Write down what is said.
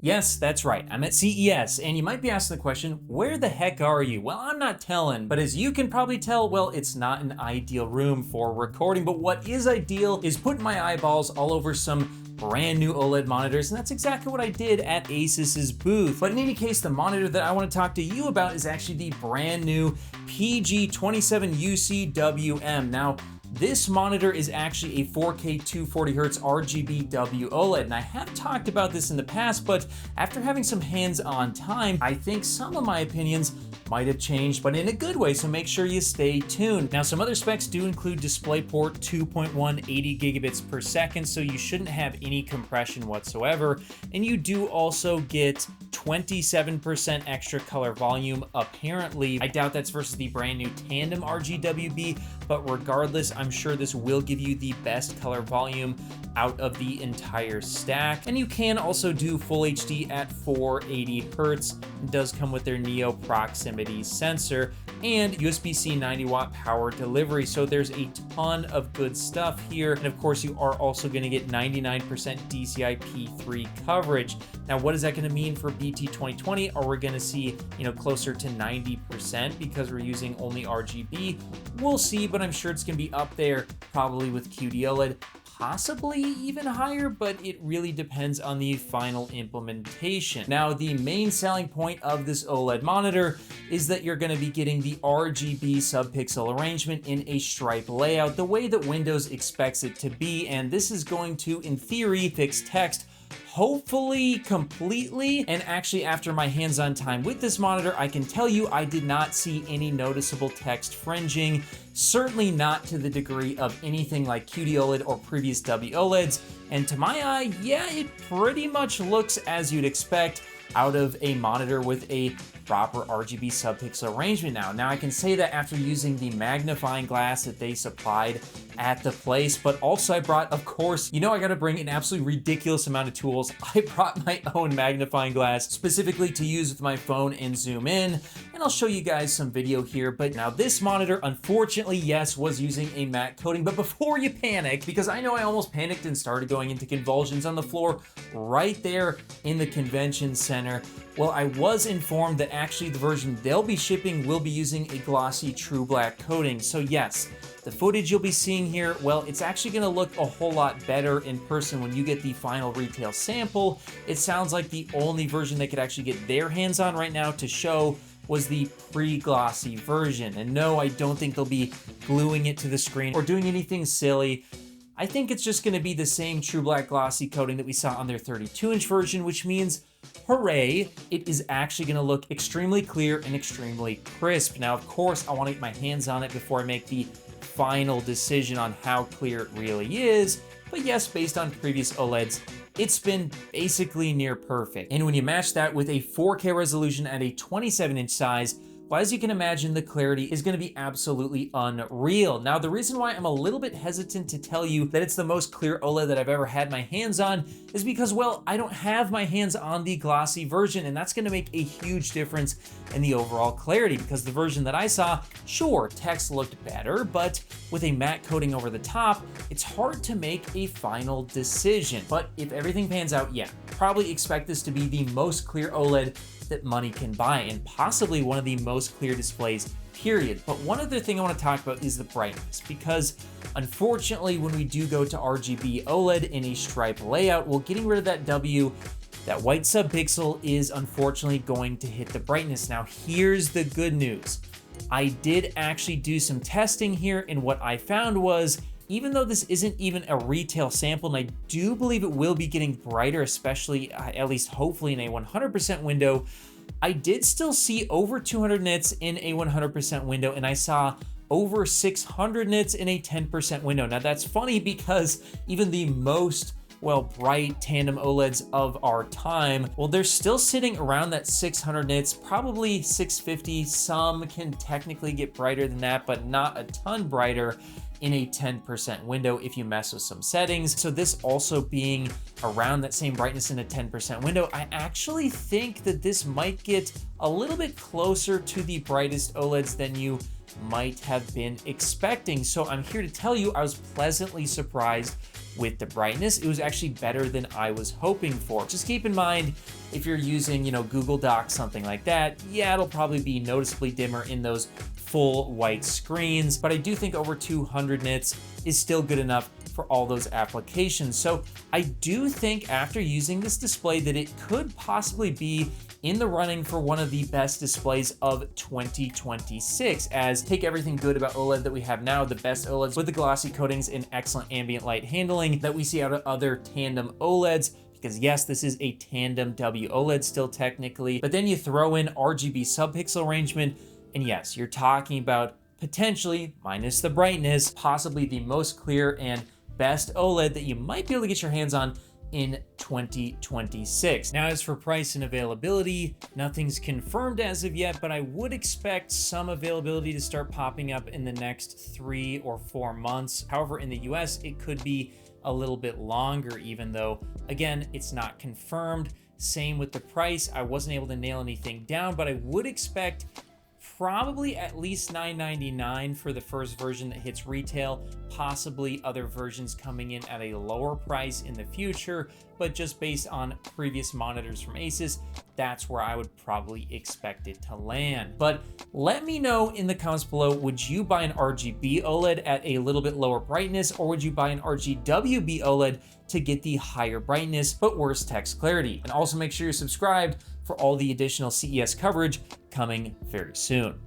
Yes, that's right. I'm at CES, and you might be asking the question, where the heck are you? Well, I'm not telling, but as you can probably tell, well, it's not an ideal room for recording, but what is ideal is putting my eyeballs all over some brand new OLED monitors, and that's exactly what I did at ASUS's booth. But in any case, the monitor that I want to talk to you about is actually the brand new PG27UCWM. Now, this monitor is actually a 4K 240Hz RGBW OLED, and I have talked about this in the past, but after having some hands-on time, I think some of my opinions might have changed, but in a good way, so make sure you stay tuned. Now, some other specs do include DisplayPort 2.1 80 gigabits per second, so you shouldn't have any compression whatsoever, and you do also get 27% extra color volume, apparently. I doubt that's versus the brand new Tandem RGB, but regardless, I'm sure this will give you the best color volume out of the entire stack. And you can also do full HD at 480 Hertz. It does come with their Neo Proximity Sensor and USB-C 90-watt power delivery. So there's a ton of good stuff here. And of course, you are also going to get 99% DCI P3 coverage. Now, what is that going to mean for BT 2020? Are we going to see, closer to 90% because we're using only RGB? We'll see, but I'm sure it's going to be up there, probably with QD-OLED. Possibly even higher, but it really depends on the final implementation. Now, the main selling point of this OLED monitor is that you're going to be getting the RGB subpixel arrangement in a stripe layout, the way that Windows expects it to be, and this is going to, in theory, fix text hopefully completely. And actually, after my hands-on time with this monitor, I can tell you I did not see any noticeable text fringing, certainly not to the degree of anything like QD-OLED or previous WOLEDs. And to my eye, yeah, it pretty much looks as you'd expect out of a monitor with a proper RGB subpixel arrangement now. I can say that after using the magnifying glass that they supplied at the place, but also I brought, of course, I gotta bring an absolutely ridiculous amount of tools. I brought my own magnifying glass specifically to use with my phone and zoom in, and I'll show you guys some video here. But now this monitor, unfortunately, yes, was using a matte coating, but before you panic, because I know I almost panicked and started going into convulsions on the floor right there in the convention center. Well, I was informed that actually the version they'll be shipping will be using a glossy true black coating. So yes, the footage you'll be seeing here, well, it's actually going to look a whole lot better in person when you get the final retail sample. It sounds like the only version they could actually get their hands on right now to show was the pre-glossy version. And no, I don't think they'll be gluing it to the screen or doing anything silly. I think it's just going to be the same true black glossy coating that we saw on their 32-inch version, which means, hooray, it is actually going to look extremely clear and extremely crisp. Now, of course, I want to get my hands on it before I make the final decision on how clear it really is. But yes, based on previous OLEDs, it's been basically near perfect. And when you match that with a 4K resolution at a 27-inch size, well, as you can imagine, the clarity is going to be absolutely unreal. Now, the reason why I'm a little bit hesitant to tell you that it's the most clear OLED that I've ever had my hands on is because, well, I don't have my hands on the glossy version, and that's going to make a huge difference in the overall clarity, because the version that I saw, sure, text looked better, but with a matte coating over the top, it's hard to make a final decision. But if everything pans out, yeah, probably expect this to be the most clear OLED that money can buy, and possibly one of the most clear displays, period. But one other thing I want to talk about is the brightness, because unfortunately, when we do go to RGB OLED in a stripe layout, well, getting rid of that W, that white subpixel, is unfortunately going to hit the brightness. Now, here's the good news. I did actually do some testing here, and what I found was, even though this isn't even a retail sample, and I do believe it will be getting brighter, especially at least hopefully in a 100% window, I did still see over 200 nits in a 100% window, and I saw over 600 nits in a 10% window. Now that's funny because even the most bright tandem OLEDs of our time, well, they're still sitting around that 600 nits, probably 650. Some can technically get brighter than that, but not a ton brighter in a 10% window if you mess with some settings. So this also being around that same brightness in a 10% window, I actually think that this might get a little bit closer to the brightest OLEDs than you might have been expecting. So I'm here to tell you I was pleasantly surprised with the brightness. It was actually better than I was hoping for. Just keep in mind, if you're using, Google Docs, something like that, yeah, it'll probably be noticeably dimmer in those full white screens, but I do think over 200 nits is still good enough for all those applications. So I do think after using this display that it could possibly be in the running for one of the best displays of 2026, as take everything good about OLED that we have now, the best OLEDs with the glossy coatings and excellent ambient light handling that we see out of other tandem OLEDs, because yes, this is a tandem W OLED still technically, but then you throw in RGB subpixel arrangement, and yes, you're talking about potentially, minus the brightness, possibly the most clear and best OLED that you might be able to get your hands on in 2026. Now, as for price and availability, nothing's confirmed as of yet, but I would expect some availability to start popping up in the next 3 or 4 months. However, in the US, it could be a little bit longer, even though, again, it's not confirmed. Same with the price. I wasn't able to nail anything down, but I would expect probably at least $999 for the first version that hits retail, possibly other versions coming in at a lower price in the future, but just based on previous monitors from ASUS, that's where I would probably expect it to land. But let me know in the comments below, would you buy an RGB OLED at a little bit lower brightness, or would you buy an RGBW OLED to get the higher brightness but worse text clarity? And also make sure you're subscribed for all the additional CES coverage coming very soon.